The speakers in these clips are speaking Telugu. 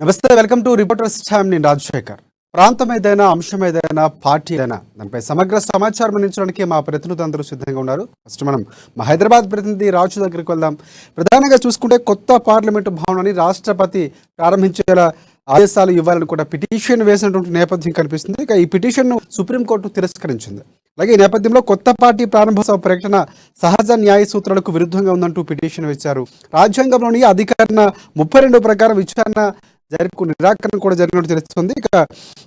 నమస్తే, వెల్కమ్ టు రిపోర్టర్స్ టైమ్. నేను రాజశేఖర్. ప్రాంతం ఏదైనా, అంశం ఏదైనా, పార్టీ ఏదైనా దానిపై సమగ్ర సమాచారం అందించడానికి మా ప్రతినిధులు అందరూ సిద్ధంగా ఉన్నారు. ఫస్ట్ మనం మా హైదరాబాద్ ప్రతినిధి రాజు దగ్గరికి వెళ్దాం. ప్రధానంగా చూసుకుంటే కొత్త పార్లమెంటు భవనాన్ని రాష్ట్రపతి ప్రారంభించేలా ఆదేశాలు ఇవ్వాలని కూడా పిటిషన్ వేసినటువంటి నేపథ్యం కనిపిస్తుంది. ఇక ఈ పిటిషన్ను సుప్రీంకోర్టు తిరస్కరించింది. అలాగే ఈ నేపథ్యంలో కొత్త పార్టీ ప్రారంభోత్సవ ప్రకటన సహజ న్యాయ సూత్రాలకు విరుద్ధంగా ఉందంటూ పిటిషన్ వేశారు. రాజ్యాంగంలోని అధికరణ 32 ప్రకారం విచారణ జరిపి నిరాకరణ కూడా జరిగినట్టు తెలుస్తుంది. ఇక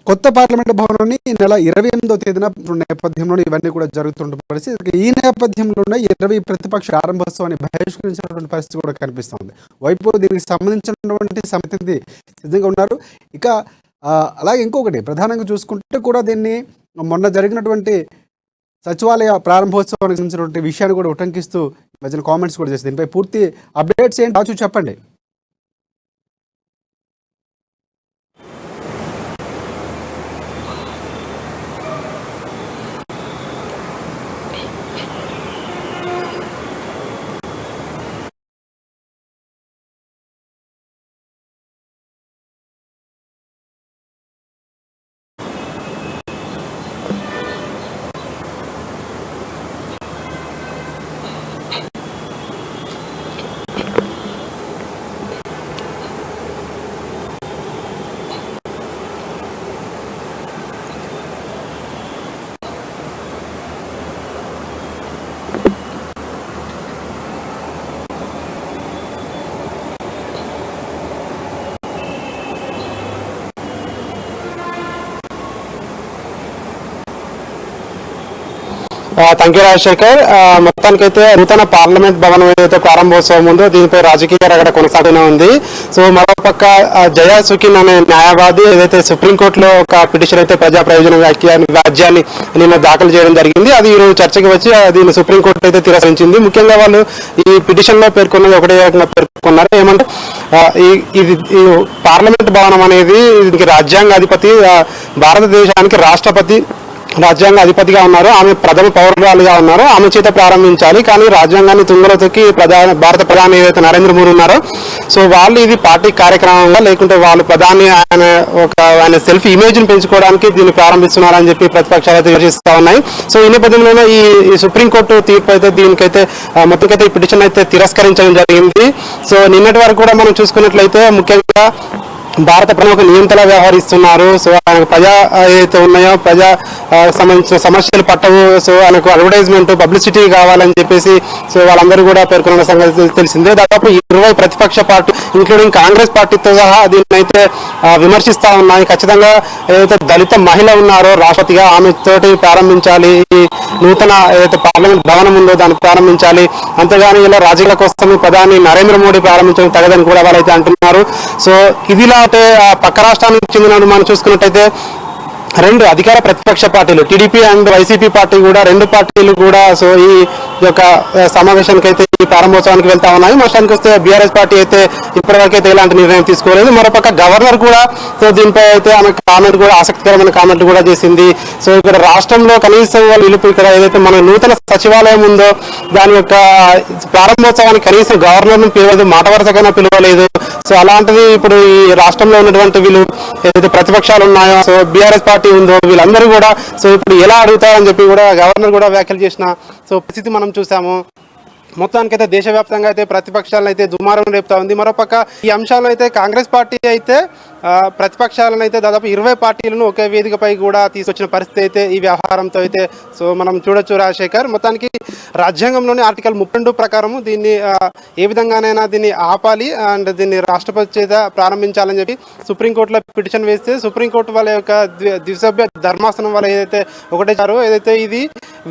కొత్త పార్లమెంటు భవనాన్ని ఈ నెల 28వ తేదీన నేపథ్యంలోనే ఇవన్నీ కూడా జరుగుతున్న పరిస్థితి. ఈ నేపథ్యంలోనే 20 ప్రతిపక్ష ప్రారంభోత్సవాన్ని బహిష్కరించినటువంటి పరిస్థితి కూడా కనిపిస్తుంది. వైపు దీనికి సంబంధించినటువంటి సమితి సిద్ధంగా ఉన్నారు. ఇక అలాగే ఇంకొకటి ప్రధానంగా చూసుకుంటే కూడా దీన్ని మొన్న జరిగినటువంటి సచివాలయ ప్రారంభోత్సవానికి సంబంధించినటువంటి విషయాన్ని కూడా ఉటంకిస్తూ మధ్యన కామెంట్స్ కూడా చేస్తుంది. దీనిపై పూర్తి అప్డేట్స్ ఏంటి రాజు చెప్పండి. Thank you Rajasekhar. మొత్తానికైతే నూతన పార్లమెంట్ భవనం ఏదైతే ప్రారంభోత్సవం ఉందో దీనిపై రాజకీయ రగడ కొనసాగుతూనే ఉంది. సో మరోపక్క జయా సుఖిన్ అనే న్యాయవాది ఏదైతే సుప్రీంకోర్టులో ఒక పిటిషన్ అయితే ప్రజా ప్రయోజన వ్యాజ్యాన్ని నిన్న దాఖలు చేయడం జరిగింది. అది ఈరోజు చర్చకి వచ్చి దీన్ని సుప్రీంకోర్టు అయితే తిరస్కరించింది. ముఖ్యంగా వాళ్ళు ఈ పిటిషన్ లో పేర్కొన్నది ఒకటే పేర్కొన్నారు. ఏమంటే ఈ పార్లమెంట్ భవనం అనేది దీనికి రాజ్యాంగ అధిపతి, భారతదేశానికి రాష్ట్రపతి రాజ్యాంగ అధిపతిగా ఉన్నారు, ఆమె ప్రథమ పౌరురాలుగా ఉన్నారు, ఆమె చేత ప్రారంభించాలి. కానీ రాజ్యాంగాన్ని తుంగలో తొక్కి భారత ప్రధాని ఏదైతే నరేంద్ర మోదీ ఉన్నారో సో వాళ్ళు ఇది పార్టీ కార్యక్రమంగా లేకుంటే వాళ్ళు ప్రధాని ఆయన సెల్ఫ్ ఇమేజ్ ని పెంచుకోవడానికి దీన్ని ప్రారంభిస్తున్నారని చెప్పి ప్రతిపక్షాలు అయితే విమర్శిస్తూ ఉన్నాయి. సో ఈ నేపథ్యంలోనే ఈ సుప్రీంకోర్టు తీర్పు అయితే దీనికైతే మొత్తంకైతే ఈ పిటిషన్ అయితే తిరస్కరించడం జరిగింది. సో నిన్నటి వరకు కూడా మనం చూసుకున్నట్లయితే ముఖ్యంగా భారత ప్రముఖ నియంత్రణ వ్యవహరిస్తున్నారు. సో ఆయనకు ప్రజా ఏదైతే ఉన్నాయో ప్రజా సంబంధించిన సమస్యలు పట్టవు, సో ఆయనకు అడ్వర్టైజ్మెంట్ పబ్లిసిటీ కావాలని చెప్పేసి సో వాళ్ళందరూ కూడా పేర్కొన్న సంగతి తెలిసిందే. దాదాపు 20 ప్రతిపక్ష పార్టీ ఇంక్లూడింగ్ కాంగ్రెస్ పార్టీతో సహా దీన్ని అయితే విమర్శిస్తా ఉన్నాయి. ఖచ్చితంగా ఏదైతే దళిత మహిళ ఉన్నారో రాష్ట్రపతిగా ఆమె తోటి ప్రారంభించాలి, నూతన ఏదైతే పార్లమెంట్ భవనం ఉందో దాన్ని ప్రారంభించాలి, అంతేగాని ఇలా రాజకీయాల కోసం ప్రధాని నరేంద్ర మోడీ ప్రారంభించడం తగదని కూడా వాళ్ళైతే అంటున్నారు. సో ఇదిలా అంటే పక్క రాష్ట్రానికి చెందిన మనం చూసుకున్నట్టయితే రెండు అధికార ప్రతిపక్ష పార్టీలు టీడీపీ అండ్ వైసీపీ పార్టీ కూడా రెండు పార్టీలు కూడా సో ఈ యొక్క సమావేశానికి అయితే ఈ ప్రారంభోత్సవానికి వెళ్తా ఉన్నాయి. మొత్తానికి వస్తే బీఆర్ఎస్ పార్టీ అయితే ఇప్పటివరకు అయితే ఎలాంటి నిర్ణయం తీసుకోలేదు. మరోపక్క గవర్నర్ కూడా సో దీనిపై అయితే ఆమె కామెంట్ కూడా ఆసక్తికరమైన కామెంట్ కూడా చేసింది. సో ఇక్కడ రాష్ట్రంలో కనీసం వాళ్ళు నిలుపు ఇక్కడ ఏదైతే మన నూతన సచివాలయం ఉందో దాని యొక్క ప్రారంభోత్సవానికి కనీసం గవర్నర్ను పిలవలేదు, మాట వరుసకైనా పిలవలేదు. సో అలాంటిది ఇప్పుడు ఈ రాష్ట్రంలో ఉన్నటువంటి వీళ్ళు ఏదైతే ప్రతిపక్షాలు ఉన్నాయో సో బీఆర్ఎస్ పార్టీ ఉందో వీళ్ళందరూ కూడా సో ఇప్పుడు ఎలా అడుగుతారని చెప్పి కూడా గవర్నర్ కూడా వ్యాఖ్యలు చేసిన సో పరిస్థితి మనం చూసాము. మొత్తానికైతే దేశవ్యాప్తంగా అయితే ప్రతిపక్షాలను అయితే దుమారం రేపుతా ఉంది. మరోపక్క ఈ అంశాలు అయితే కాంగ్రెస్ పార్టీ అయితే ప్రతిపక్షాలను అయితే దాదాపు 20 పార్టీలను ఒకే వేదికపై కూడా తీసుకొచ్చిన పరిస్థితి అయితే ఈ వ్యవహారంతో అయితే సో మనం చూడొచ్చు రాజశేఖర్. మొత్తానికి రాజ్యాంగంలోని ఆర్టికల్ 32 ప్రకారం దీన్ని ఏ విధంగానైనా దీన్ని ఆపాలి అండ్ దీన్ని రాష్ట్రపతి చేత ప్రారంభించాలని చెప్పి సుప్రీంకోర్టులో పిటిషన్ వేస్తే సుప్రీంకోర్టు వాళ్ళ యొక్క ద్విసభ్య ధర్మాసనం వాళ్ళు ఏదైతే ఒకటే ఏదైతే ఇది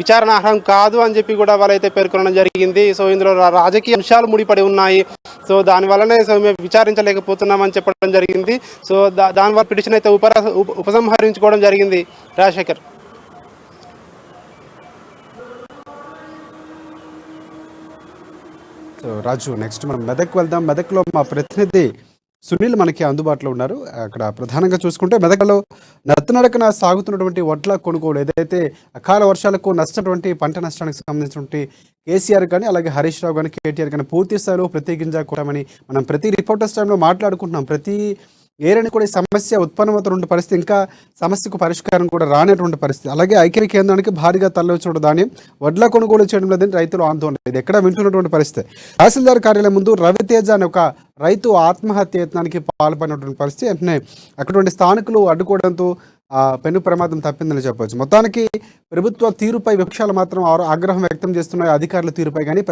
విచారణార్హం కాదు అని చెప్పి కూడా వాళ్ళైతే పేర్కొనడం జరిగింది. సో ఇందులో రాజకీయ అంశాలు ముడిపడి ఉన్నాయి, సో దానివల్లనే సో మేము విచారించలేకపోతున్నామని చెప్పడం జరిగింది. సో దానివల్ల పిటిషన్ అయితే ఉపసంహరించుకోవడం జరిగింది రాజశేఖర్. సో రాజు, నెక్స్ట్ మనం మెదక్ వెళ్దాం. మెదక్లో మా ప్రతినిధి సునీల్ మనకి అందుబాటులో ఉన్నారు. అక్కడ ప్రధానంగా చూసుకుంటే మెదక్లో నత్తనడకన సాగుతున్నటువంటి వడ్ల కొనుగోలు ఏదైతే అకాల వర్షాలకు నష్టటువంటి పంట నష్టానికి సంబంధించినటువంటి కేసీఆర్ కానీ అలాగే హరీష్ రావు కానీ కేటీఆర్ కానీ పూర్తి స్థాయిలో ప్రతి గింజ కొట్టమని మనం ప్రతి రిపోర్టర్స్ టైంలో మాట్లాడుకుంటున్నాం. ప్రతి ఏరని కూడా ఈ సమస్య ఉత్పన్నమవుతున్న పరిస్థితి, ఇంకా సమస్యకు పరిష్కారం కూడా రానటువంటి పరిస్థితి. అలాగే ఐక్య కేంద్రానికి భారీగా తరలివచ్చిన ధాన్యం వడ్ల కొనుగోలు చేయడం లేదని రైతులు ఆందోళన. ఇది ఎక్కడ వింటున్నటువంటి పరిస్థితి. తహసీల్దార్ కార్యాలయం ముందు రవితేజ అనే ఒక రైతు ఆత్మహత్య యత్నానికి పాల్పడినటువంటి పరిస్థితి. వెంటనే అటువంటి స్థానికులు అడ్డుకోవడంతో పెను ప్రమాదం తప్పిందని చెప్పవచ్చు. మొత్తానికి ప్రభుత్వ తీరుపై విపక్షాలు మాత్రం ఆగ్రహం వ్యక్తం చేస్తున్నాయి, అధికారుల తీరుపై కానీ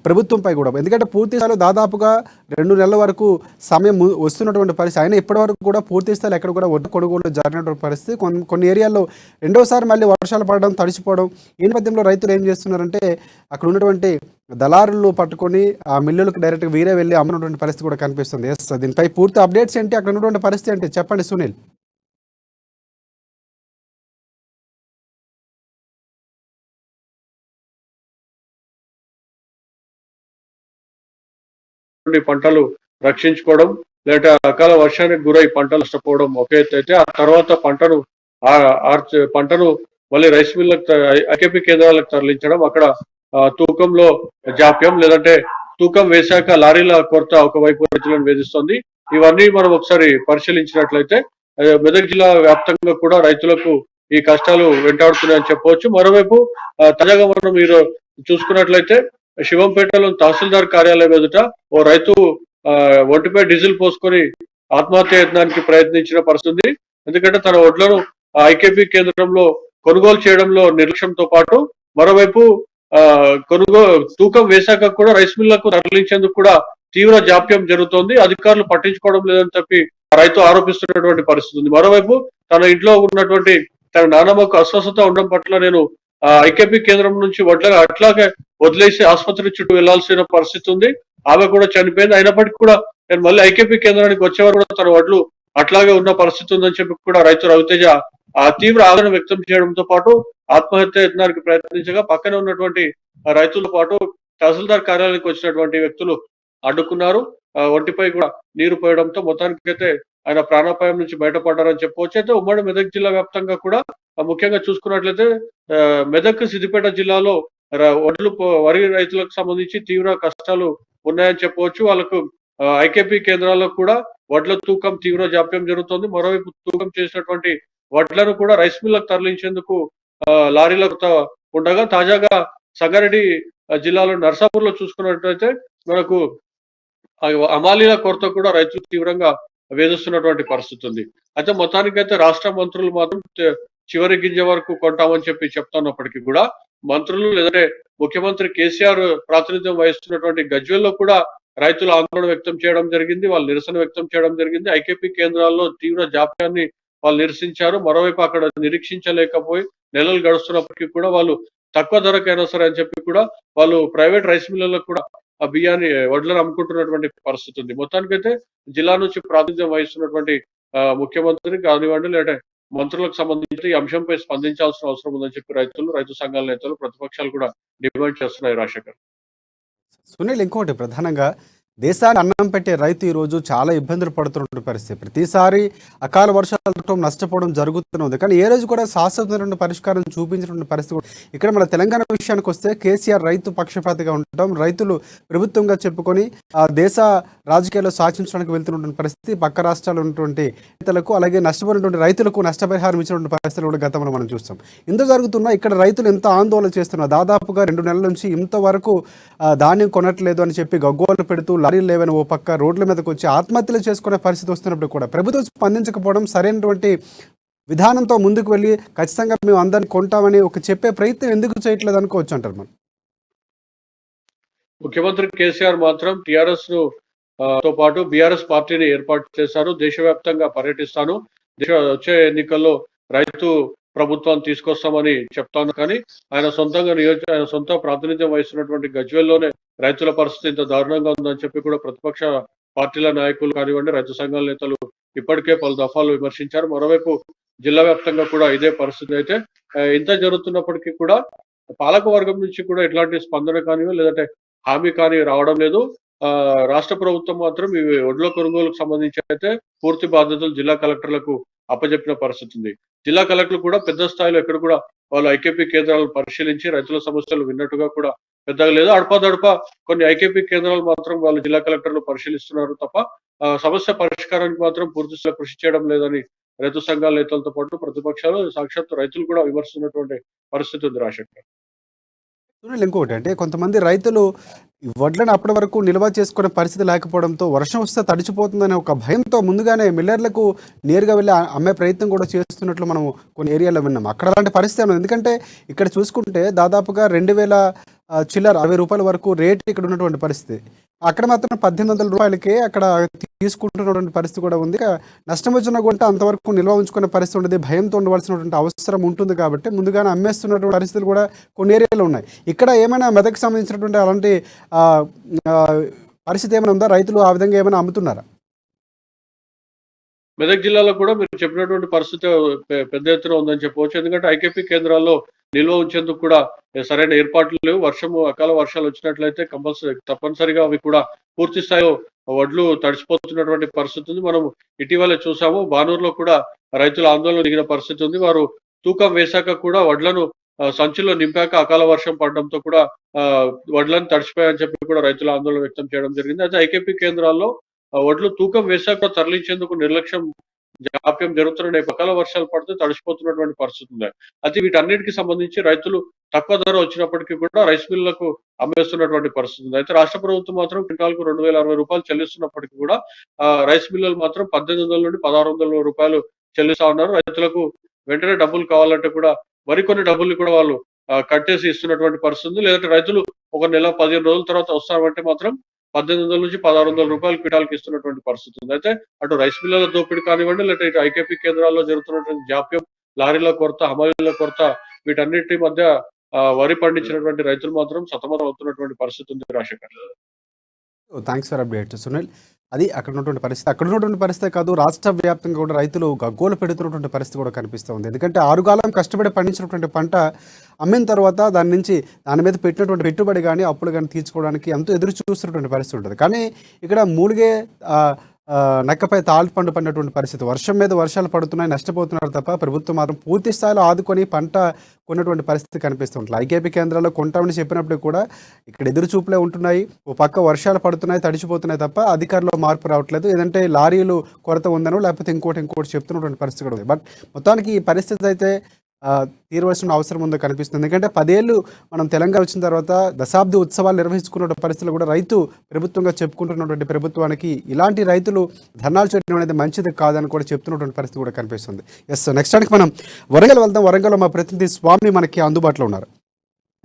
ప్రభుత్వంపై కూడా. ఎందుకంటే పూర్తి స్థాయిలో దాదాపుగా 2 నెలల వరకు సమయం వస్తున్నటువంటి పరిస్థితి. అయినా ఇప్పటి వరకు కూడా పూర్తి స్థాయిలో ఎక్కడ కూడా వడ్డు కొనుగోలు జరిగినటువంటి పరిస్థితి. కొన్ని ఏరియాల్లో రెండోసారి మళ్ళీ వర్షాలు పడడం, తడిచిపోవడం. ఈ నేపథ్యంలో రైతులు ఏం చేస్తున్నారంటే అక్కడ ఉన్నటువంటి దళారులు పట్టుకొని ఆ మిల్లులకు డైరెక్ట్గా వీరే వెళ్ళి అమ్మినటువంటి పరిస్థితి కూడా కనిపిస్తుంది. ఎస్, దీనిపై పూర్తి అప్డేట్స్ ఏంటి, అక్కడ ఉన్నటువంటి పరిస్థితి ఏంటి చెప్పండి సునీల్. పంటలు రక్షించుకోవడం, లేదంటే అకాల వర్షానికి గురై పంటలు నష్టపోవడం ఒక ఎత్తు అయితే, ఆ తర్వాత పంటను మళ్ళీ రైస్ మిల్లకు ఐకేపీ కేంద్రాలకు తరలించడం, అక్కడ తూకంలో జాప్యం, లేదంటే తూకం వేశాక లారీల కొరత ఒకవైపు రైతులను వేధిస్తుంది. ఇవన్నీ మనం ఒకసారి పరిశీలించినట్లయితే మెదక్ జిల్లా వ్యాప్తంగా కూడా రైతులకు ఈ కష్టాలు వెంటాడుతున్నాయని చెప్పవచ్చు. మరోవైపు తాజాగా మనం మీరు చూసుకున్నట్లయితే శివంపేటలో తహసీల్దార్ కార్యాలయం ఎదుట ఓ రైతు ఒంటిపై డీజిల్ పోసుకొని ఆత్మహత్య యత్నానికి ప్రయత్నించిన పరిస్థితి. ఎందుకంటే తన వడ్లను ఐకేపీ కేంద్రంలో కొనుగోలు చేయడంలో నిర్లక్ష్యంతో పాటు మరోవైపు తూకం వేశాక కూడా రైస్ మిల్లకు తరలించేందుకు కూడా తీవ్ర జాప్యం జరుగుతోంది. అధికారులు పట్టించుకోవడం లేదని చెప్పి రైతు ఆరోపిస్తున్నటువంటి పరిస్థితి ఉంది. మరోవైపు తన ఇంట్లో ఉన్నటువంటి తన నాన్నమ్మకు అస్వస్థత ఉండడం పట్ల నేను ఐకేపీ కేంద్రం నుంచి అట్లాగే వదిలేసి ఆసుపత్రి చుట్టూ వెళ్లాల్సిన పరిస్థితి ఉంది. ఆమె కూడా చనిపోయింది. అయినప్పటికీ కూడా నేను మళ్ళీ ఐకేపీ కేంద్రానికి వచ్చేవారు కూడా తన వడ్లు అట్లాగే ఉన్న పరిస్థితి ఉందని చెప్పి కూడా రైతు రవితేజ తీవ్ర ఆవేదన వ్యక్తం చేయడంతో పాటు ఆత్మహత్య యత్నానికి ప్రయత్నించగా పక్కనే ఉన్నటువంటి రైతులతో పాటు తహసీల్దార్ కార్యాలయానికి వచ్చినటువంటి వ్యక్తులు అడ్డుకున్నారు. ఒంటిపై కూడా నీరు పోయడంతో మొత్తానికైతే ఆయన ప్రాణాపాయం నుంచి బయటపడ్డారని చెప్పవచ్చు. అయితే ఉమ్మడి మెదక్ జిల్లా వ్యాప్తంగా కూడా ముఖ్యంగా చూసుకున్నట్లయితే మెదక్ సిద్దిపేట జిల్లాలో వరి రైతులకు సంబంధించి తీవ్ర కష్టాలు ఉన్నాయని చెప్పవచ్చు. వాళ్ళకు ఐకేపీ కేంద్రాల్లో కూడా వడ్ల తూకం తీవ్ర జాప్యం జరుగుతుంది. మరోవైపు తూకం చేసినటువంటి వడ్లను కూడా రైస్ మిల్లకు తరలించేందుకు లారీలకు ఉండగా తాజాగా సంగారెడ్డి జిల్లాలో నర్సాపూర్లో చూసుకున్నట్లయితే మనకు అమాలీల కొరత కూడా రైతులు తీవ్రంగా వేధిస్తున్నటువంటి పరిస్థితి ఉంది. అయితే మొత్తానికైతే రాష్ట్ర మంత్రులు మాత్రం చివరి గింజ వరకు కొంటామని చెప్పి చెప్తున్నప్పటికీ కూడా మంత్రులు లేదంటే ముఖ్యమంత్రి కేసీఆర్ ప్రాతినిధ్యం వహిస్తున్నటువంటి గజ్వేల్లో కూడా రైతులు ఆందోళన వ్యక్తం చేయడం జరిగింది, వాళ్ళు నిరసన వ్యక్తం చేయడం జరిగింది. ఐకేపీ కేంద్రాల్లో తీవ్ర జాప్యాన్ని వాళ్ళు నిరసించారు. మరోవైపు అక్కడ నిరీక్షించలేకపోయి నెలలు గడుస్తున్నప్పటికీ కూడా వాళ్ళు తక్కువ ధరకైనా సరే అని చెప్పి కూడా వాళ్ళు ప్రైవేట్ రైస్ మిల్లులకు కూడా ఆ బియ్యాన్ని వడ్లను అమ్ముకుంటున్నటువంటి పరిస్థితి ఉంది. మొత్తానికైతే జిల్లా నుంచి ప్రాతినిధ్యం వహిస్తున్నటువంటి ముఖ్యమంత్రి కానివ్వండి లేదా మంత్రులకు సంబంధించి ఈ అంశంపై స్పందించాల్సిన అవసరం ఉందని చెప్పి రైతు సంఘాల నేతలు ప్రతిపక్షాలు కూడా డిమాండ్ చేస్తున్నాయి. రాజశేఖర్, సునీల్, ఇంకోటి ప్రధానంగా దేశాన్ని అన్నం పెట్టే రైతు ఈరోజు చాలా ఇబ్బందులు పడుతున్న పరిస్థితి. ప్రతిసారి అకాల వర్షాలతో నష్టపోవడం జరుగుతున్నది. కానీ ఏ రోజు కూడా శాశ్వతమైన పరిష్కారం చూపించినటువంటి పరిస్థితి. ఇక్కడ మన తెలంగాణ విషయానికి వస్తే కేసీఆర్ రైతు పక్షపాతిగా ఉండటం, రైతులు ప్రభుత్వంగా చెప్పుకొని దేశ రాజకీయాల్లో సాధించడానికి వెళ్తున్నటువంటి పరిస్థితి. పక్క రాష్ట్రాల్లో ఉన్నటువంటి రైతులకు అలాగే నష్టపోయినటువంటి రైతులకు నష్టపరిహారం ఇచ్చినటువంటి పరిస్థితులు కూడా గతంలో మనం చూస్తాం. ఇంత జరుగుతున్నా ఇక్కడ రైతులు ఎంత ఆందోళన చేస్తున్నారు. దాదాపుగా 2 నెలల నుంచి ఇంతవరకు ధాన్యం కొనట్లేదు అని చెప్పి గగ్గోలు పెడుతూ లారీలు లేవని ఓ పక్క రోడ్ల మీదకి వచ్చి ఆత్మహత్యలు చేసుకునే పరిస్థితి వస్తున్నప్పుడు కూడా ప్రభుత్వం స్పందించకపోవడం, సరైనటువంటి విధానంతో ముందుకు వెళ్ళి ఖచ్చితంగా మేము అందరిని కొంటామని చెప్పే ప్రయత్నం ఎందుకు చేయట్లేదు అనుకోవచ్చు అంటారు మనం. ముఖ్యమంత్రి కేసీఆర్ మాత్రం టిఆర్ఎస్ తో పాటు బీఆర్ఎస్ పార్టీని ఏర్పాటు చేశారు. దేశవ్యాప్తంగా పర్యటిస్తాను, వచ్చే ఎన్నికల్లో రైతు ప్రభుత్వాన్ని తీసుకొస్తామని చెప్తాను. కానీ ఆయన సొంతంగా ఆయన సొంత ప్రాతినిధ్యం వహిస్తున్నటువంటి గజ్వేల్లోనే రైతుల పరిస్థితి ఇంత దారుణంగా ఉందని చెప్పి కూడా ప్రతిపక్ష పార్టీల నాయకులు కానివ్వండి, రైతు సంఘాల నేతలు ఇప్పటికే పలు దఫాలు విమర్శించారు. మరోవైపు జిల్లా వ్యాప్తంగా కూడా ఇదే పరిస్థితి. అయితే ఇంత జరుగుతున్నప్పటికీ కూడా పాలక వర్గం నుంచి కూడా ఎట్లాంటి స్పందన కానివ్వండి లేదంటే హామీ కానీ రావడం లేదు. రాష్ట్ర ప్రభుత్వం మాత్రం ఈ వడ్ల కొనుగోలుకు సంబంధించి అయితే పూర్తి బాధ్యతలు జిల్లా కలెక్టర్లకు అప్పజెప్పిన పరిస్థితి ఉంది. జిల్లా కలెక్టర్లు కూడా పెద్ద స్థాయిలో ఎక్కడ కూడా వాళ్ళు ఐకేపీ కేంద్రాలను పరిశీలించి రైతుల సమస్యలు విన్నట్టుగా కూడా పెద్దగా లేదు. అడపాదడప కొన్ని ఐకేపీ కేంద్రాలు మాత్రం వాళ్ళు జిల్లా కలెక్టర్లు పరిశీలిస్తున్నారు తప్ప సమస్య పరిష్కారానికి మాత్రం పూర్తి స్థాయిలో కృషి చేయడం లేదని రైతు సంఘాల నేతలతో పాటు ప్రతిపక్షాలు, సాక్షాత్తు రైతులు కూడా విమర్శిస్తున్నటువంటి పరిస్థితి ఉంది రాజశేఖర్. సునీల్, ఇంకొకటి అంటే కొంతమంది రైతులు ఈ వడ్లను అప్పటి వరకు నిల్వ చేసుకునే పరిస్థితి లేకపోవడంతో వర్షం వస్తే తడిచిపోతుందనే ఒక భయంతో ముందుగానే మిల్లర్లకు నేరుగా వెళ్ళి అమ్మే ప్రయత్నం కూడా చేస్తున్నట్లు మనం కొన్ని ఏరియాలో విన్నాం. అక్కడ అలాంటి పరిస్థితి ఉంది. ఎందుకంటే ఇక్కడ చూసుకుంటే దాదాపుగా 2000 చిల్లర 60 రూపాయల వరకు రేట్ ఇక్కడ ఉన్నటువంటి పరిస్థితి. అక్కడ మాత్రం 1800 రూపాయలకే అక్కడ తీసుకుంటున్నటువంటి పరిస్థితి కూడా ఉంది. నష్టం వచ్చినా కూడా అంతవరకు నిల్వ ఉంచుకునే పరిస్థితి ఉండదు. భయంతో ఉండవలసినటువంటి అవసరం ఉంటుంది కాబట్టి ముందుగానే అమ్మేస్తున్నటువంటి పరిస్థితులు కూడా కొన్ని ఏరియాలో ఉన్నాయి. ఇక్కడ ఏమైనా మెదక్కి సంబంధించినటువంటి అలాంటి ఆ, ఆ, పరిస్థితి ఏమైనా ఉందా? రైతులు ఆ విధంగా ఏమైనా అమ్ముతున్నారా? మెదక్ జిల్లాలో కూడా మీరు చెప్పినటువంటి పరిస్థితి పెద్ద ఎత్తున ఉందని చెప్పవచ్చు. ఎందుకంటే ఐకేపీ కేంద్రాల్లో నిల్వ ఉంచేందుకు కూడా సరైన ఏర్పాట్లు లేవు. అకాల వర్షాలు వచ్చినట్లయితే తప్పనిసరిగా అవి కూడా పూర్తి స్థాయిలో వడ్లు తడిసిపోతున్నటువంటి పరిస్థితి ఉంది. మనం ఇటీవలే చూసాము, బానూరులో కూడా రైతులు ఆందోళన దిగిన పరిస్థితి ఉంది. వారు తూకం వేశాక కూడా వడ్లను సంచుల్లో నింపాక అకాల వర్షం పడడంతో కూడా వడ్లను తడిసిపోయాయని చెప్పి కూడా రైతులు ఆందోళన వ్యక్తం చేయడం జరిగింది. అయితే ఐకేపీ కేంద్రాల్లో వడ్లు తూకం వేశాక తరలించేందుకు జాప్యం జరుగుతున్న అకాల వర్షాలు పడితే తడిసిపోతున్నటువంటి పరిస్థితి ఉంది. అయితే వీటన్నిటికి సంబంధించి రైతులు తక్కువ ధర వచ్చినప్పటికీ కూడా రైస్ మిల్లులకు అమ్మేస్తున్నటువంటి పరిస్థితి ఉంది. అయితే రాష్ట్ర ప్రభుత్వం మాత్రం క్వింటాల్కు 2060 రూపాయలు చెల్లిస్తున్నప్పటికీ కూడా రైస్ మిల్లులు మాత్రం 1800 నుండి 1600 రూపాయలు చెల్లిస్తా ఉన్నారు. రైతులకు వెంటనే డబ్బులు కావాలంటే కూడా మరికొన్ని డబ్బులు కూడా వాళ్ళు కట్టేసి ఇస్తున్నటువంటి పరిస్థితి ఉంది. లేదంటే రైతులు ఒక నెల 15 రోజుల తర్వాత వస్తామంటే మాత్రం 1800 నుంచి 1600 రూపాయలు క్వింటాల్కి ఇస్తున్నటువంటి పరిస్థితి ఉంది. అయితే అటు రైస్ మిల్లుల దోపిడీ కానివ్వండి, లేకపోతే ఇటు ఐకేపీ కేంద్రాల్లో జరుగుతున్నటువంటి జాప్యం, లారీల కొరత, హమాలీల కొరత, వీటన్నిటి మధ్య వరి పండించినటువంటి రైతులు మాత్రం సతమతం అవుతున్నటువంటి పరిస్థితి ఉంది Rajasekhar. Thanks for update Sunil. అది అక్కడ ఉన్నటువంటి పరిస్థితి. అక్కడ ఉన్నటువంటి పరిస్థితి కాదు, రాష్ట్ర వ్యాప్తంగా కూడా రైతులు గగ్గోలు పెడుతున్నటువంటి పరిస్థితి కూడా కనిపిస్తూ ఉంది. ఎందుకంటే ఆరుగాలం కష్టపడి పండించినటువంటి పంట అమ్మిన తర్వాత దాని మీద పెట్టినటువంటి పెట్టుబడి కానీ అప్పులు కానీ తీర్చుకోవడానికి ఎంతో ఎదురు చూస్తున్నటువంటి పరిస్థితి ఉంటుంది. కానీ ఇక్కడ మూలిగే నక్కపై తాళ్ళపండు పడినటువంటి పరిస్థితి. వర్షం మీద వర్షాలు పడుతున్నాయి, నష్టపోతున్నారు తప్ప ప్రభుత్వం మాత్రం పూర్తి స్థాయిలో ఆదుకొని పంట కొన్నటువంటి పరిస్థితి కనిపిస్తుంటుంది. ఐకేపీ కేంద్రాల్లో కొంటామని చెప్పినప్పుడు కూడా ఇక్కడ ఎదురు చూపులే ఉంటున్నాయి. ఓ పక్క వర్షాలు పడుతున్నాయి, తడిచిపోతున్నాయి తప్ప అధికారులు మార్పు రావట్లేదు. ఏదంటే లారీలు కొరత ఉందనో లేకపోతే ఇంకోటి చెప్తున్నటువంటి పరిస్థితి కూడా ఉంది. బట్ మొత్తానికి ఈ పరిస్థితి అయితే తీరవలసిన అవసరం ఉందో కనిపిస్తుంది. ఎందుకంటే 10 ఏళ్ళు మనం తెలంగాణ వచ్చిన తర్వాత దశాబ్ది ఉత్సవాలు నిర్వహించుకున్న పరిస్థితులు కూడా రైతు ప్రభుత్వంగా చెప్పుకుంటున్నటువంటి ప్రభుత్వానికి ఇలాంటి రైతులు ధర్నాలు చేయడం అనేది మంచిది కాదని కూడా చెప్తున్నటువంటి పరిస్థితి కూడా కనిపిస్తుంది. ఎస్, నెక్స్ట్ ఆడికి మనం వరంగల్ వెళ్దాం. వరంగల్లో మా ప్రతినిధి స్వామి మనకి అందుబాటులో ఉన్నారు.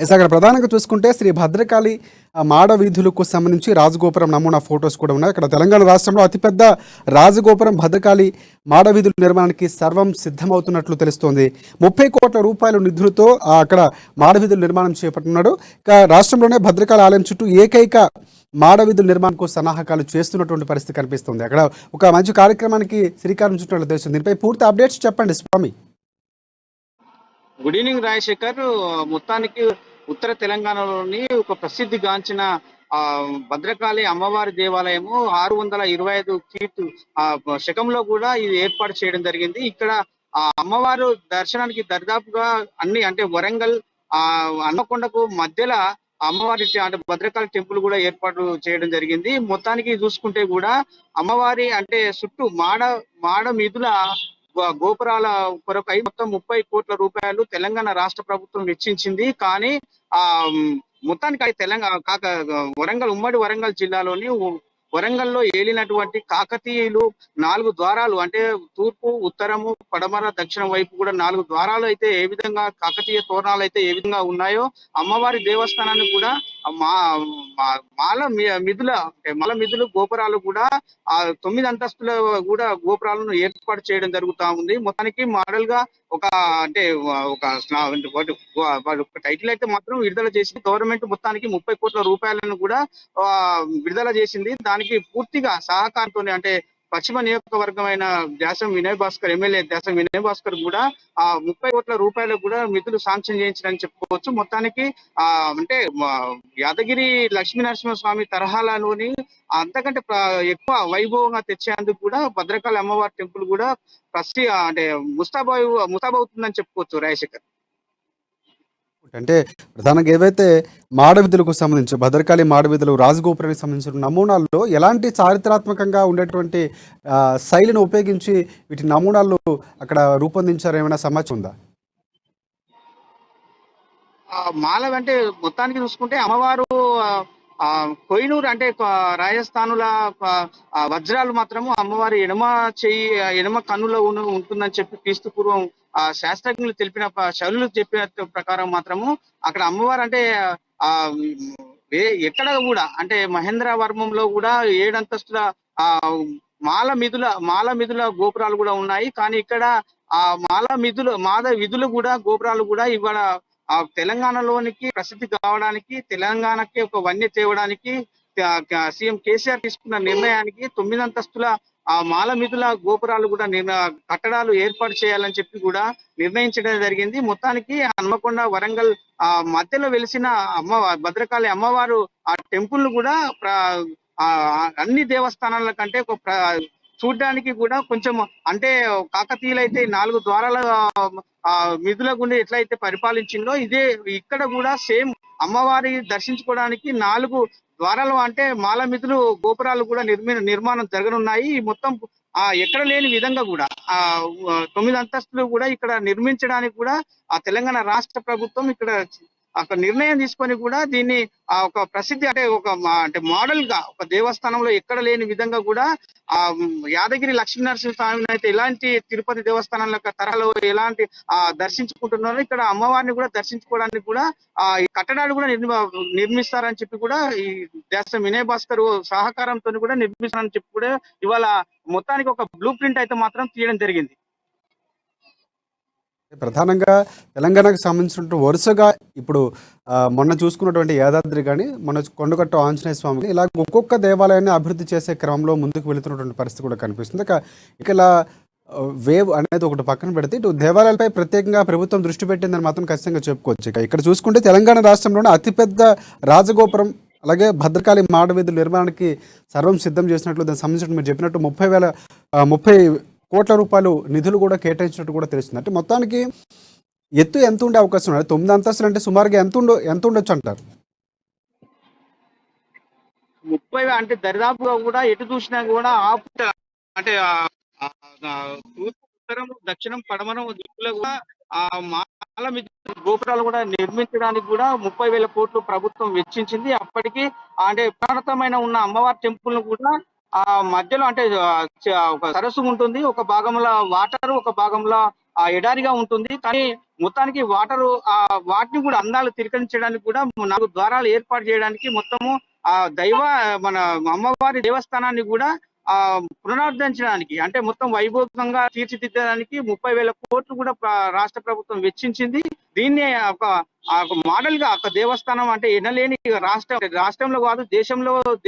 అక్కడ ప్రధానంగా చూసుకుంటే శ్రీ భద్రకాళి మాడ వీధులకు సంబంధించి రాజగోపురం నమూనా ఫొటోస్ కూడా ఉన్నాయి. ఇక్కడ తెలంగాణ రాష్ట్రంలో అతిపెద్ద రాజగోపురం భద్రకాళి మాడ వీధుల నిర్మాణానికి సర్వం సిద్ధమవుతున్నట్లు తెలుస్తోంది. 30 కోట్ల రూపాయల నిధులతో అక్కడ మాడ వీధుల నిర్మాణం చేపట్టున్నాడు. ఇక రాష్ట్రంలోనే భద్రకాళి ఆలయం చుట్టూ ఏకైక మాడ వీధుల నిర్మాణంకు సన్నాహకాలు చేస్తున్నటువంటి పరిస్థితి కనిపిస్తుంది. అక్కడ ఒక మంచి కార్యక్రమానికి శ్రీకారం చుట్టినట్లు తెలుస్తుంది. దీనిపై పూర్తి అప్డేట్స్ చెప్పండి స్వామి. Good evening Rajasekhar. మొత్తానికి ఉత్తర తెలంగాణలోని ఒక ప్రసిద్ధిగాంచిన భద్రకాళి అమ్మవారి దేవాలయము 625 ఫీట్ శకంలో కూడా ఇది ఏర్పాటు చేయడం జరిగింది. ఇక్కడ అమ్మవారు దర్శనానికి దరిదాపుగా అన్ని అంటే వరంగల్ హన్మకొండకు మధ్యలో అమ్మవారి అంటే భద్రకాళి టెంపుల్ కూడా ఏర్పాటు చేయడం జరిగింది. మొత్తానికి చూసుకుంటే కూడా అమ్మవారి అంటే చుట్టూ మాడ మీదుల గోపురాల కొరకై మొత్తం 30 కోట్ల రూపాయలు తెలంగాణ రాష్ట్ర ప్రభుత్వం వెచ్చించింది. కానీ మొత్తానికి వరంగల్ ఉమ్మడి వరంగల్ జిల్లాలోని వరంగల్లో ఏలినటువంటి కాకతీయులు 4 ద్వారాలు అంటే తూర్పు, ఉత్తరము, పడమర, దక్షిణం వైపు కూడా 4 ద్వారాలు అయితే ఏ విధంగా కాకతీయ తోరణాలు అయితే ఏ విధంగా ఉన్నాయో అమ్మవారి దేవస్థానాన్ని కూడా మాల మిదులు గోపురాలు కూడా 9 అంతస్తుల కూడా గోపురాలను ఏర్పాటు చేయడం జరుగుతా ఉంది. మొత్తానికి మోడల్ గా ఒక టైటిల్ అయితే మాత్రం విడుదల చేసింది గవర్నమెంట్. మొత్తానికి 30 కోట్ల రూపాయలను కూడా విడుదల చేసింది. దానికి పూర్తిగా సహకారంతో అంటే పశ్చిమ నియోజకవర్గమైన దాసం వినయ్ భాస్కర్, ఎమ్మెల్యే దాసం వినయ్ భాస్కర్ కూడా 30 కోట్ల రూపాయలకు కూడా నిధులు శాంక్షన్ చేయించారని చెప్పుకోవచ్చు. మొత్తానికి అంటే యాదగిరి లక్ష్మీనరసింహస్వామి తరహాలోని అంతకంటే ఎక్కువ వైభవంగా తెచ్చేందుకు కూడా భద్రకాళి అమ్మవారి టెంపుల్ కూడా అంటే ముస్తాబవుతుందని చెప్పుకోవచ్చు రాజశేఖర్. అంటే ప్రధానంగా ఏవైతే మాడవీధులకు సంబంధించి భద్రకాళి మాడవీధులు రాజగోపురానికి సంబంధించిన నమూనాల్లో ఎలాంటి చారిత్రాత్మకంగా ఉండేటువంటి శైలిని ఉపయోగించి వీటి నమూనాలు అక్కడ రూపొందించారు, ఏమైనా సమాచారం ఉందా? మాల అంటే మొత్తానికి చూసుకుంటే అమ్మవారు ఆ, ఆ, కోహినూర్ అంటే రాజస్థానుల వజ్రాలు మాత్రము అమ్మవారి ఎడమ చెయ్యి ఎడమ కన్నులో ఉంటుందని చెప్పి క్రీస్తు పూర్వం శాస్త్రజ్ఞులు తెలిపిన శైలులు చెప్పిన ప్రకారం మాత్రము అక్కడ అమ్మవారు అంటే ఆ ఎక్కడ కూడా అంటే మహేంద్ర వర్మంలో కూడా 7 అంతస్తుల ఆ మాల మిదుల గోపురాలు కూడా ఉన్నాయి. కానీ ఇక్కడ ఆ మాల విధులు కూడా గోపురాలు కూడా ఇవాళ తెలంగాణలోనికి ప్రసిద్ధి కావడానికి, తెలంగాణకి ఒక వన్య తేవడానికి సీఎం కేసీఆర్ తీసుకున్న నిర్ణయానికి 9 అంతస్తుల మాల మిదుల గోపురాలు కూడా కట్టడాలు ఏర్పాటు చేయాలని చెప్పి కూడా నిర్ణయించడం జరిగింది. మొత్తానికి హన్మకొండ వరంగల్ మధ్యలో వెలిసిన భద్రకాళి అమ్మవారు ఆ టెంపుల్ కూడా ఆ అన్ని దేవస్థానాల కంటే చూడ్డానికి కూడా కొంచెం అంటే కాకతీయులైతే 4 ద్వారాల మిథుల గుండె ఎట్లయితే పరిపాలించిందో ఇదే ఇక్కడ కూడా సేమ్ అమ్మవారి దర్శించుకోవడానికి 4 ద్వారాలు అంటే మాల మిథులు గోపురాలు కూడా నిర్మాణం జరగనున్నాయి. మొత్తం ఎక్కడ లేని విధంగా కూడా 9 అంతస్తులు కూడా ఇక్కడ నిర్మించడానికి కూడా తెలంగాణ రాష్ట్ర ప్రభుత్వం ఇక్కడ ఒక నిర్ణయం తీసుకొని కూడా దీన్ని ఒక ప్రసిద్ధి అంటే అంటే మోడల్ గా ఒక దేవస్థానంలో ఎక్కడ లేని విధంగా కూడా యాదగిరి లక్ష్మీనరసింహ స్వామిని అయితే ఎలాంటి తిరుపతి దేవస్థానాల తరహాలో ఎలాంటి దర్శించుకుంటున్నారో ఇక్కడ అమ్మవారిని కూడా దర్శించుకోవడానికి కూడా ఈ కట్టడాలు కూడా నిర్మిస్తారని చెప్పి కూడా ఈ దేశం వినయ్ భాస్కర్ సహకారంతో కూడా నిర్మిస్తారని చెప్పి కూడా ఇవాళ మొత్తానికి ఒక బ్లూ ప్రింట్ అయితే మాత్రం తీయడం జరిగింది. ప్రధానంగా తెలంగాణకు సంబంధించినటువంటి వరుసగా ఇప్పుడు మొన్న చూసుకున్నటువంటి యాదాద్రి కానీ, మొన్న కొండగట్టు ఆంజనేయ స్వామి, ఇలా ఒక్కొక్క దేవాలయాన్ని అభివృద్ధి చేసే క్రమంలో ముందుకు వెళుతున్నటువంటి పరిస్థితి కూడా కనిపిస్తుంది. ఇక ఇలా వేవ్ అనేది ఒకటి పక్కన పెడితే ఇటు దేవాలయాలపై ప్రత్యేకంగా ప్రభుత్వం దృష్టి పెట్టిందని మాత్రం ఖచ్చితంగా చెప్పుకోవచ్చు. ఇక్కడ చూసుకుంటే తెలంగాణ రాష్ట్రంలోనే అతిపెద్ద రాజగోపురం, అలాగే భద్రకాళి మాడవీధుల నిర్మాణానికి సర్వం సిద్ధం చేసినట్లు, దానికి సంబంధించిన మీరు చెప్పినట్టు 30 కోట్ల రూపాయలు నిధులు కూడా కేటాయించినట్టు కూడా తెలుస్తుంది. అంటే మొత్తానికి ఎత్తు ఎంత ఉండే అవకాశం ఉంది? 9 అంతస్తులు అంటే సుమారుగా ఎంత ఉండొచ్చు అంటారు? 30 అంటే దరిదాపుగా కూడా ఎటు చూసినా కూడా అంటే తూర్పు, ఉత్తరం, దక్షిణం, పడమరం దిక్కులో కూడా మాల గోపురాలు కూడా నిర్మించడానికి కూడా 30,000 కోట్లు ప్రభుత్వం వెచ్చించింది. అప్పటికి అంటే పురాతనమైన ఉన్న అమ్మవారి టెంపుల్ ను కూడా మధ్యలో అంటే ఒక సరస్సు ఉంటుంది, ఒక భాగంలో వాటర్, ఒక భాగంలో ఎడారిగా ఉంటుంది. కానీ మొత్తానికి వాటిని కూడా అందాలు తిలకించడానికి కూడా 4 ద్వారాలు ఏర్పాటు చేయడానికి మొత్తము మన అమ్మవారి దేవస్థానాన్ని కూడా పునరుద్ధరించడానికి అంటే మొత్తం వైభవంగా తీర్చిదిద్దడానికి 30,000 కోట్లు కూడా రాష్ట్ర ప్రభుత్వం వెచ్చించింది. దీన్ని ఒక మోడల్ గా ఒక దేవస్థానం అంటే ఎనలేని రాష్ట్రంలో కాదు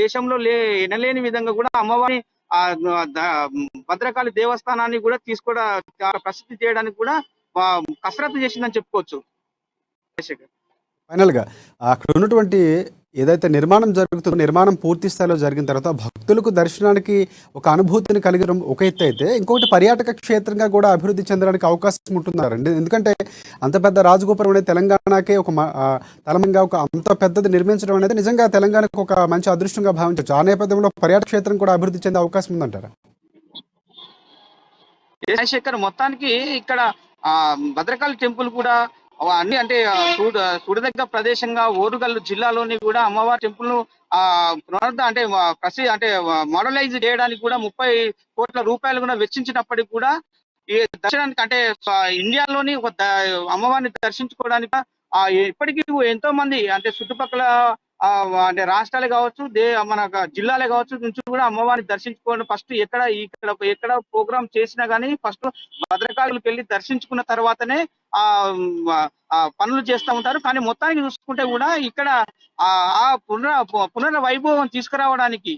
దేశంలో ఎనలేని విధంగా కూడా అమ్మవారి భద్రకాళి దేవస్థానాన్ని కూడా ప్రసిద్ధి చేయడానికి కూడా కసరత్తు చేసిందని చెప్పుకోవచ్చు. ఫైనల్గా అక్కడ ఉన్నటువంటి ఏదైతే నిర్మాణం పూర్తి స్థాయిలో జరిగిన తర్వాత భక్తులకు దర్శనానికి ఒక అనుభూతిని కలిగడం ఒక ఎత్తు అయితే, ఇంకొకటి పర్యాటక క్షేత్రంగా కూడా అభివృద్ధి చెందడానికి అవకాశం ఉంటున్నారండి. ఎందుకంటే అంత పెద్ద రాజగోపురం అనేది తెలంగాణకే ఒక తలమంగా అంత పెద్దది నిర్మించడం అనేది నిజంగా తెలంగాణకు ఒక మంచి అదృష్టంగా భావించవచ్చు. ఆ నేపథ్యంలో పర్యాటక క్షేత్రం కూడా అభివృద్ధి చెందే అవకాశం ఉందంటారా? శేఖర్, మొత్తానికి ఇక్కడ భద్రకాళి టెంపుల్ కూడా అన్ని అంటే చూడదగ్గ ప్రదేశంగా ఓరుగల్లు జిల్లాలోని కూడా అమ్మవారి టెంపుల్ ను అంటే మోడలైజ్ చేయడానికి కూడా 30 కోట్ల రూపాయలు కూడా వెచ్చించినప్పటికీ కూడా ఈ దర్శనానికి అంటే ఇండియాలోని ఒక అమ్మవారిని దర్శించుకోవడానికి ఇప్పటికీ ఎంతో మంది అంటే చుట్టుపక్కల అంటే రాష్ట్రాలే కావచ్చు, మన జిల్లాలే కావచ్చు నుంచి కూడా అమ్మవారిని దర్శించుకోవడం ఫస్ట్ ఎక్కడ ప్రోగ్రామ్ చేసినా గానీ ఫస్ట్ భద్రకాళికి వెళ్ళి దర్శించుకున్న తర్వాతనే పనులు చేస్తూ ఉంటారు. కానీ మొత్తానికి చూసుకుంటే కూడా ఇక్కడ పునర్వైభవం తీసుకురావడానికి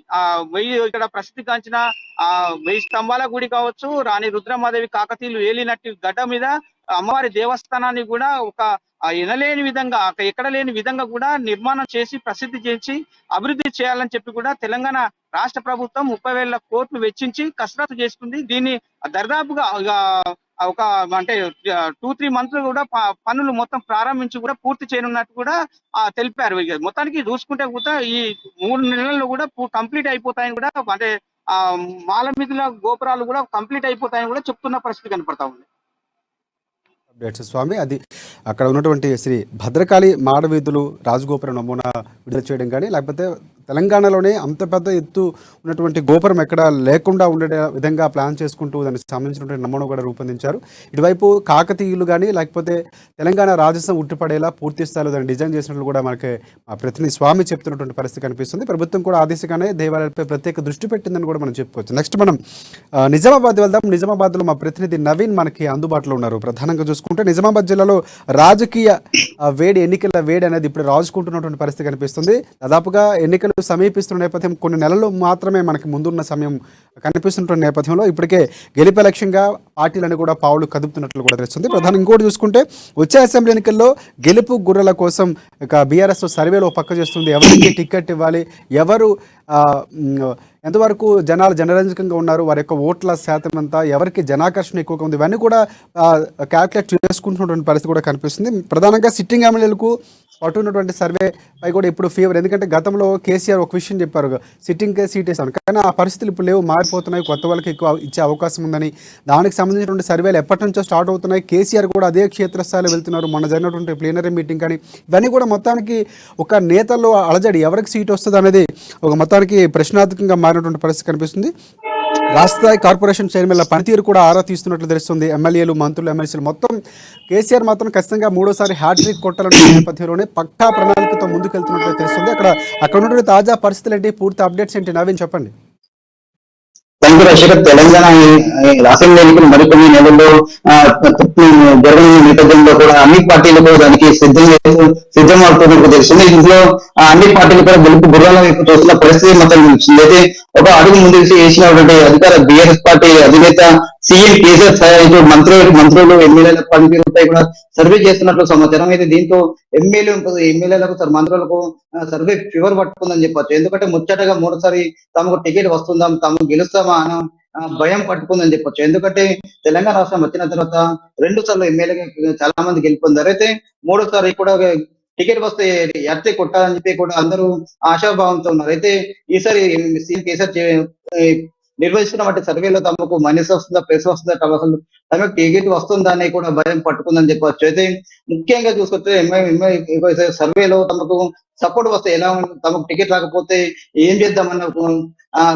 ఇక్కడ ప్రసిద్ధిగాంచిన 1000 స్తంభాల గుడి కావచ్చు, రాణి రుద్రమాదేవి కాకతీయులు ఏలినట్టు గడ్డ మీద అమ్మవారి దేవస్థానాన్ని కూడా ఒక ఎనలేని విధంగా ఎక్కడ లేని విధంగా కూడా నిర్మాణం చేసి ప్రసిద్ధి చేసి అభివృద్ధి చేయాలని చెప్పి కూడా తెలంగాణ రాష్ట్ర ప్రభుత్వం 30,000 కోట్లు వెచ్చించి కసరత్తు చేసుకుంది. దీన్ని దర్దాపుగా ఒక అంటే 2-3 మంత్స్ కూడా పనులు మొత్తం ప్రారంభించి కూడా పూర్తి చేయనున్నట్టు కూడా తెలిపారు. మొత్తానికి చూసుకుంటే కూడా ఈ 3 నెలల్లో కూడా కంప్లీట్ అయిపోతాయని కూడా అంటే మాలమిదుల గోపురాలు కూడా కంప్లీట్ అయిపోతాయని కూడా చెప్తున్న పరిస్థితి కనపడతా ఉంది. అప్డేట్స్ స్వామి, అది అక్కడ ఉన్నటువంటి శ్రీ భద్రకాళి మాడవీధులు రాజగోపురం నమూనా విడుదల చేయడం కానీ, లేకపోతే తెలంగాణలోనే అంత పెద్ద ఎత్తు ఉన్నటువంటి గోపురం ఎక్కడ లేకుండా ఉండే విధంగా ప్లాన్ చేసుకుంటూ దానికి సంబంధించినటువంటి నమూనా కూడా రూపొందించారు. ఇటువైపు కాకతీయులు కానీ లేకపోతే తెలంగాణ రాజసం ఉట్టిపడేలా పూర్తి స్థాయిలో దాన్ని డిజైన్ చేసినట్లు కూడా మనకి మా ప్రతినిధి స్వామి చెప్తున్నటువంటి పరిస్థితి కనిపిస్తుంది. ప్రభుత్వం కూడా ఆ దిశగానే దేవాలయాలపై ప్రత్యేక దృష్టి పెట్టిందని కూడా మనం చెప్పుకోవచ్చు. నెక్స్ట్ మనం నిజామాబాద్ వెళ్దాం. నిజామాబాద్లో మా ప్రతినిధి నవీన్ మనకి అందుబాటులో ఉన్నారు. ప్రధానంగా చూసుకుంటే నిజామాబాద్ జిల్లాలో రాజకీయ ఎన్నికల వేడి అనేది ఇప్పుడు రాజుకుంటున్నటువంటి పరిస్థితి కనిపిస్తుంది. దాదాపుగా ఎన్నికలు సమీపిస్తున్న నేపథ్యం, కొన్ని నెలలు మాత్రమే మనకి ముందున్న సమయం కనిపిస్తున్న నేపథ్యంలో ఇప్పటికే గెలుపు లక్ష్యంగా పార్టీలను కూడా పావులు కదుపుతున్నట్లు కూడా తెలుస్తుంది. ప్రధానంగా ఇంకోటి చూసుకుంటే వచ్చే అసెంబ్లీ ఎన్నికల్లో గెలుపు గుర్రల కోసం ఇక బీఆర్ఎస్ సర్వేలో పక్క చేస్తుంది. ఎవరికి టికెట్ ఇవ్వాలి, ఎవరు ఎంతవరకు జనాలు జనరంజకంగా ఉన్నారు, వారి యొక్క ఓట్ల శాతం ఎంత, ఎవరికి జనాకర్షణ ఎక్కువగా ఉంది, ఇవన్నీ కూడా క్యాల్కులేట్ చేసుకుంటున్నటువంటి పరిస్థితి కూడా కనిపిస్తుంది. ప్రధానంగా సిట్టింగ్ ఎమ్మెల్యేలకు పట్టున్నటువంటి సర్వే పై కూడా ఇప్పుడు ఫీవర్. ఎందుకంటే గతంలో కేసీఆర్ ఒక విషయం చెప్పారు, సిట్టింగ్కే సీట్ ఇస్తాను, కానీ ఆ పరిస్థితులు ఇప్పుడు లేవు, మారిపోతున్నాయి, కొత్త వాళ్ళకి ఎక్కువ ఇచ్చే అవకాశం ఉందని. దానికి సంబంధించినటువంటి సర్వేలు ఎప్పటి నుంచో స్టార్ట్ అవుతున్నాయి. కేసీఆర్ కూడా అదే క్షేత్రస్థాయిలో వెళ్తున్నారు. మొన్న జరిగినటువంటి ప్లీనరీ మీటింగ్ కానీ ఇవన్నీ కూడా మొత్తానికి ఒక నేతల్లో అలజడి, ఎవరికి సీట్ వస్తుంది అనేది ఒక మొత్తానికి ప్రశ్నార్థకంగా మారినటువంటి పరిస్థితి కనిపిస్తుంది. రాష్ట్ర స్థాయి కార్పొరేషన్ చైర్మన్ల పనితీరు కూడా ఆరా తీస్తున్నట్లు తెలుస్తుంది. ఎమ్మెల్యేలు, మంత్రులు, ఎమ్మెల్సీలు మొత్తం కేసీఆర్ మాత్రం ఖచ్చితంగా 3వ హ్యాట్రిక్ కొట్టాలనే నేపథ్యంలోనే పక్కా ప్రణాళికతో ముందుకెళ్తున్నట్లు తెలుస్తుంది. అక్కడ ఉన్నటువంటి తాజా పరిస్థితులు ఏంటి, పూర్తి అప్డేట్స్ ఏంటి, నవీన్ చెప్పండి. తెలంగాణ అసెంబ్లీ ఎన్నికలు మరికొన్ని నెలల్లో జరగనున్న నేపథ్యంలో కూడా అన్ని పార్టీలు కూడా దానికి సిద్ధమవుతున్నట్టు తెలుస్తుంది. ఇందులో అన్ని పార్టీలు కూడా గెలుపు గుర్రాల వైపు చూస్తున్న పరిస్థితి మొత్తం నిలిచింది. అయితే ఒక అడుగు ముందుకు వేసినటువంటి అధికార బీఆర్ఎస్ పార్టీ అధినేత సీఎం కేసీఆర్ మంత్రులు ఎమ్మెల్యేల పనితీరుపై కూడా సర్వే చేస్తున్నట్లు సమాచారం. అయితే దీంతో ఎమ్మెల్యేలకు మంత్రులకు సర్వే ఫీవర్ పట్టుకుందని చెప్పొచ్చు. ఎందుకంటే ముచ్చటగా 3సారి తమకు టికెట్ వస్తుందా, తాము గెలుస్తామా అని భయం పట్టుకుందని చెప్పొచ్చు. ఎందుకంటే తెలంగాణ రాష్ట్రం వచ్చిన తర్వాత 2 సార్లు ఎమ్మెల్యేగా చాలా మంది గెలుపొందారు. అయితే 3సారి కూడా టికెట్ వస్తే ఎర్తే కొట్టాలని చెప్పి కూడా అందరూ ఆశాభావంతో ఉన్నారు. అయితే ఈసారి సీఎం కేసీఆర్ నిర్వహిస్తున్న వాటి సర్వేలో తమకు మైనస్ వస్తుందా, ప్లస్ వస్తుందా, తమకు టికెట్ వస్తుందా అని కూడా భయం పట్టుకుందని చెప్పొచ్చు. అయితే ముఖ్యంగా చూసుకొస్తే సర్వేలో తమకు సపోర్ట్ వస్తే ఎలా, తమకు టికెట్ రాకపోతే ఏం చేద్దామన్న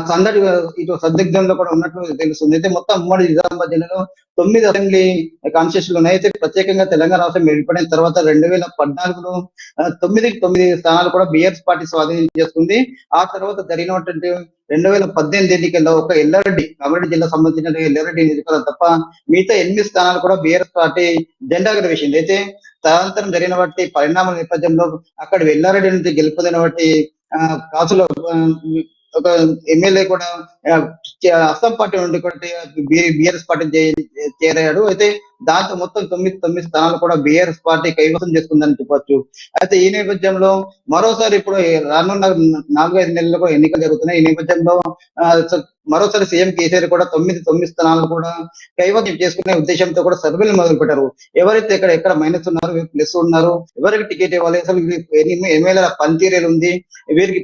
సందడి ఇటు సందిగ్ధంలో కూడా ఉన్నట్లు తెలుస్తుంది. అయితే మొత్తం ఉమ్మడి నిజామాబాద్ జిల్లాలో 9 అసెంబ్లీ కాన్స్టిట్యూషన్లు ఉన్నాయి. అయితే ప్రత్యేకంగా తెలంగాణ రాష్ట్రం ఏర్పడిన తర్వాత 2014లో 9 స్థానాలు కూడా బీఆర్ఎస్ పార్టీ స్వాధీనం చేసుకుంది. ఆ తర్వాత జరిగినటువంటి 2018 ఎన్నికల్లో ఒక ఎల్లారెడ్డి, కామారెడ్డి జిల్లా సంబంధించిన ఎల్లారెడ్డి నియోజకవర్గం తప్ప మిగతా 8 స్థానాలు కూడా బీఆర్ఎస్ పార్టీ జెండా ఎగరవేసింది. అయితే తదనంతరం జరిగిన బట్టి పరిణామాల నేపథ్యంలో అక్కడ ఎల్లారెడ్డి నుంచి గెలుపొందిన బట్టి కాసుల ఒక ఎమ్మెల్యే కూడా అస్సాం పార్టీ నుండి కూడా బీఆర్ఎస్ పార్టీ చేరాడు. అయితే దాంతో మొత్తం 9 స్థానాలు కూడా బీఆర్ఎస్ పార్టీ కైవసం చేసుకుందని చెప్పొచ్చు. అయితే ఈ నేపథ్యంలో మరోసారి ఇప్పుడు రానున్న 4-5 నెలలకు ఎన్నికలు జరుగుతున్నాయి. ఈ నేపథ్యంలో మరోసారి సీఎం కేసీఆర్ కూడా 9 స్థానాలు కూడా కైవసం చేసుకునే ఉద్దేశంతో కూడా సర్వేలు మొదలు పెట్టారు. ఎవరైతే ఎక్కడ మైనస్ ఉన్నారు, ప్లస్ ఉన్నారు, ఎవరికి టికెట్ ఇవ్వాలి, అసలు ఎమ్మెల్యేల పనితీరేలు ఉంది, వీరికి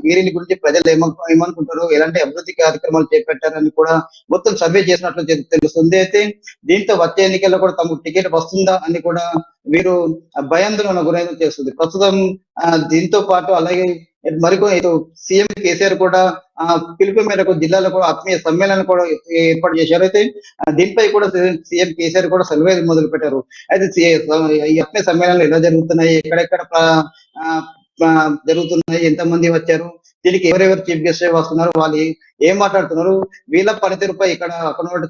వీరిని గురించి ప్రజలు ఏమనుకుంటారు, ఎలాంటి అభివృద్ధి కార్యక్రమాలు చేపట్టారని కూడా మొత్తం సర్వే చేసినట్లు తెలుస్తుంది. అయితే దీంతో వచ్చే ఎన్నికల్లో కూడా తమకు టికెట్ వస్తుందా అని కూడా వీరు భయాందోళన గురైన చేస్తుంది. ప్రస్తుతం దీంతో పాటు అలాగే ఇటు సీఎం కేసీఆర్ కూడా పిలుపు మేరకు జిల్లాలో కూడా ఆత్మీయ సమ్మేళనం కూడా ఏర్పాటు చేశారు. అయితే దీనిపై కూడా సీఎం కేసీఆర్ కూడా సర్వేలు మొదలు పెట్టారు. అయితే ఈ ఆత్మీయ సమ్మేళనాలు ఎలా జరుగుతున్నాయి, ఎక్కడెక్కడ జరుగుతున్నాయి, ఎంతమంది వచ్చారు, దీనికి ఎవరెవరు చీఫ్ గెస్ట్ వస్తున్నారు, వాళ్ళు ఏం మాట్లాడుతున్నారు, వీళ్ళ పనితీరుపై అక్కడ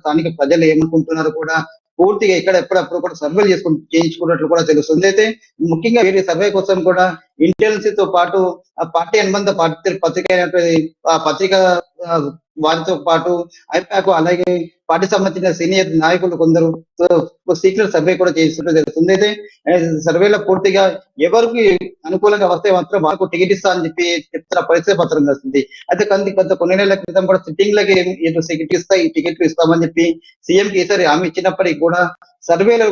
స్థానిక ప్రజలు ఏమనుకుంటున్నారు కూడా పూర్తిగా ఎప్పుడప్పుడు కూడా సర్వేలు చేయించుకున్నట్లు కూడా తెలుస్తుంది. అయితే ముఖ్యంగా వీరి సర్వే కోసం కూడా ఇంటెలిజెన్స్ తో పాటు ఆ పార్టీ అనుబంధ పత్రిక అయినటువంటి ఆ పత్రిక ఆ, వారితో పాటు ఐపాక్ అలాగే పార్టీ సంబంధించిన సీనియర్ నాయకులు కొందరు సీక్రెట్ సర్వే కూడా చేసినట్టు తెలుస్తుంది. అయితే సర్వేలో పూర్తిగా ఎవరికి అనుకూలంగా వస్తే మాత్రం మాకు టికెట్ ఇస్తా అని చెప్పి చెప్తున్న పరిస్థితి పత్రం వస్తుంది. అయితే కొన్ని నెలల క్రితం కూడా సిట్టింగ్ లకి టికెట్ ఇస్తా ఈ టికెట్లు ఇస్తామని చెప్పి సీఎం కేసీఆర్ హామీ ఇచ్చినప్పటికీ కూడా సర్వేలు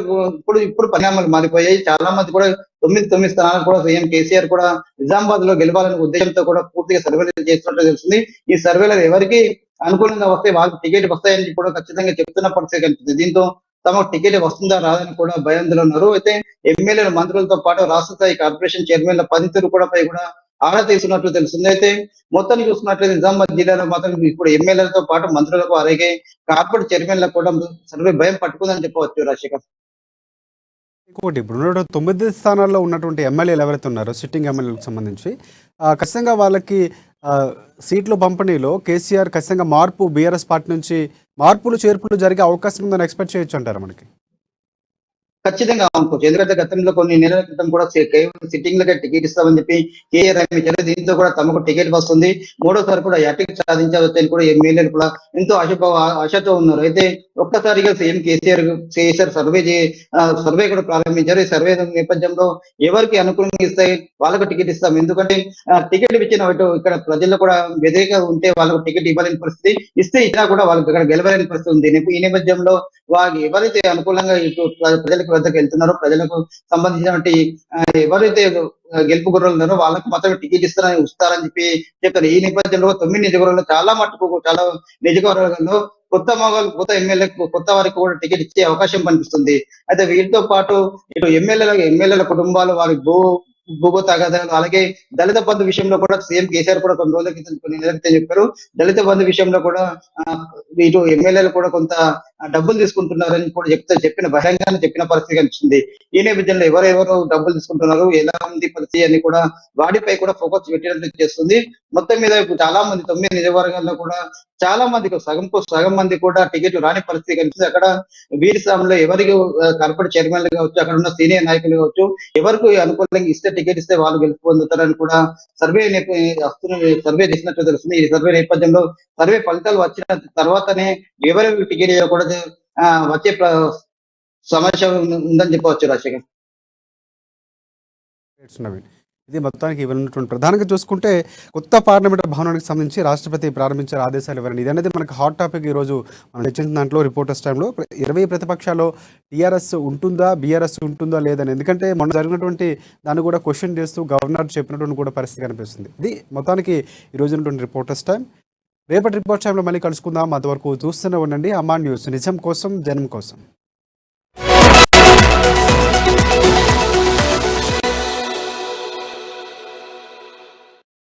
ఇప్పుడు పరిణామాలు మారిపోయాయి. చాలా మంది కూడా తొమ్మిది స్థానాలు కూడా సీఎం కేసీఆర్ కూడా నిజామాబాద్ లో గెలవాలనే ఉద్దేశంతో కూడా పూర్తిగా సర్వేలు చేస్తున్నట్టు తెలుస్తుంది. ఈ సర్వేలో ఎవరికి అనుకూలంగా వస్తే వాళ్ళకి టికెట్ వస్తాయని కూడా ఖచ్చితంగా చెప్తున్న పరిస్థితి కనిపిస్తుంది. దీంతో తమకు టికెట్ వస్తుందా రాదని కూడా భయాందోళన ఉన్నారు. అయితే ఎమ్మెల్యేల మంత్రులతో పాటు రాష్ట్ర స్థాయి కార్పొరేషన్ చైర్మన్ల పనితీరు కూడా పై కూడా ఆరా తీస్తున్నట్లు తెలుస్తుంది. అయితే మొత్తాన్ని చూసుకున్నట్లయితే నిజామాబాద్ జిల్లాలో మాత్రం ఇప్పుడు ఎమ్మెల్యేలతో పాటు మంత్రులకు అలాగే కార్పొరేట్ చైర్మన్లకు కూడా సర్వే భయం పట్టుకుందని చెప్పవచ్చు రాజశేఖర్. ఇంకోటి ఇప్పుడు ఉన్న 9 స్థానాల్లో ఉన్నటువంటి ఎమ్మెల్యేలు ఎవరైతే ఉన్నారో సిట్టింగ్ ఎమ్మెల్యేలకు సంబంధించి ఖచ్చితంగా వాళ్ళకి సీట్లు పంపిణీలో కేసీఆర్ ఖచ్చితంగా బీఆర్ఎస్ పార్టీ నుంచి మార్పులు చేర్పులు జరిగే అవకాశం ఉందని ఎక్స్పెక్ట్ చేయొచ్చు అంటారు మనకి. ఖచ్చితంగా అనుకోవచ్చు. ఎందుకంటే గతంలో కొన్ని నెలల క్రితం కూడా కేవలం సిట్టింగ్ లకే టికెట్ ఇస్తామని చెప్పి కేఆర్ ఇచ్చారు. దీంతో కూడా తమకు టికెట్ వస్తుంది, మూడోసారి కూడా హ్యాట్రిక్ సాధించవచ్చు అని కూడా ఎమ్మెల్యేలు కూడా ఎంతో ఆశతో ఉన్నారు. అయితే ఒక్కసారిగా సీఎం కేసీఆర్ సర్వే కూడా ప్రారంభించారు. ఈ సర్వే నేపథ్యంలో ఎవరికి అనుకూలంగా ఇస్తే వాళ్ళకు టికెట్ ఇస్తాం. ఎందుకంటే టికెట్ ఇచ్చిన ఇక్కడ ప్రజల్లో కూడా వ్యతిరేకంగా ఉంటే వాళ్ళకు టికెట్ ఇవ్వలేని పరిస్థితి, ఇస్తే ఇచ్చినా కూడా వాళ్ళకి ఇక్కడ గెలవలేని పరిస్థితి ఉంది. ఈ నేపథ్యంలో వాళ్ళు ఎవరైతే అనుకూలంగా ఇటు ప్రజలకు వద్దకు వెళ్తున్నారో, ప్రజలకు సంబంధించినటువంటి ఎవరైతే గెలుపు గుర్రాలు ఉన్నారో వాళ్ళకు మాత్రమే టికెట్ ఇస్తారని చెప్పి చెప్పారు. ఈ నేపథ్యంలో 9 నియోజకవర్గాల్లో చాలా నియోజకవర్గాల్లో కొత్త ఎమ్మెల్యేలకు కొత్త వారికి కూడా టికెట్ ఇచ్చే అవకాశం కనిపిస్తుంది. అయితే వీటితో పాటు ఇటు ఎమ్మెల్యేల కుటుంబాలు వారి భూగో తగాదాలు అలాగే దళిత బంధు విషయంలో కూడా సీఎం కేసీఆర్ కూడా కొన్ని నెలల క్రితం చెప్పారు. దళిత బంధు విషయంలో కూడా ఇటు ఎమ్మెల్యేలు కూడా కొంత డబ్బులు తీసుకుంటున్నారని కూడా చెప్పిన బహిరంగానే చెప్పిన పరిస్థితి కనిపిస్తుంది. ఈ నేపథ్యంలో ఎవరెవరు డబ్బులు తీసుకుంటున్నారు, ఎలా ఉంది పరిస్థితి అని కూడా వాటిపై కూడా ఫోకస్ పెట్టినట్లు చేస్తుంది. మొత్తం మీద ఇప్పుడు చాలా మంది 9 నియోజకవర్గాల్లో కూడా చాలా మందికి సగం మంది కూడా టికెట్ రాని పరిస్థితి కనిపిస్తుంది. అక్కడ వీరి స్థానంలో ఎవరికి కార్పొరేట్ చైర్మన్లు కావచ్చు, అక్కడ ఉన్న సీనియర్ నాయకులు కావచ్చు, ఎవరికి అనుకూలంగా ఇస్తే టికెట్ ఇస్తే వాళ్ళు గెలుపు పొందుతారని కూడా సర్వే చేసినట్టు తెలుస్తుంది. ఈ సర్వే నేపథ్యంలో సర్వే ఫలితాలు వచ్చిన తర్వాతనే ఎవరికి టికెట్ ఇవ్వకూడదు వచ్చే సమస్య ఉందని చెప్పవచ్చు రాజశేఖర్. ఇది మొత్తానికి ఇవ్వనున్నటువంటి ప్రధానంగా చూసుకుంటే కొత్త పార్లమెంట్ భవనానికి సంబంధించి రాష్ట్రపతి ప్రారంభించిన ఆదేశాలు ఇవ్వరండి. ఇది అనేది మనకు హాట్ టాపిక్. ఈరోజు మనం చర్చించిన దాంట్లో రిపోర్టర్స్ టైంలో 20 ప్రతిపక్షాల్లో టీఆర్ఎస్ ఉంటుందా, బీఆర్ఎస్ ఉంటుందా లేదని, ఎందుకంటే మొన్న జరిగినటువంటి దాన్ని కూడా క్వశ్చన్ చేస్తూ గవర్నర్ చెప్పినటువంటి కూడా పరిస్థితి కనిపిస్తుంది. ఇది మొత్తానికి ఈరోజు ఉన్నటువంటి రిపోర్టర్స్ టైం. రేపటి రిపోర్ట్ టైంలో మళ్ళీ కలుసుకుందాం. అంతవరకు చూస్తూనే ఉండండి అమ్మా న్యూస్, నిజం కోసం జనం కోసం.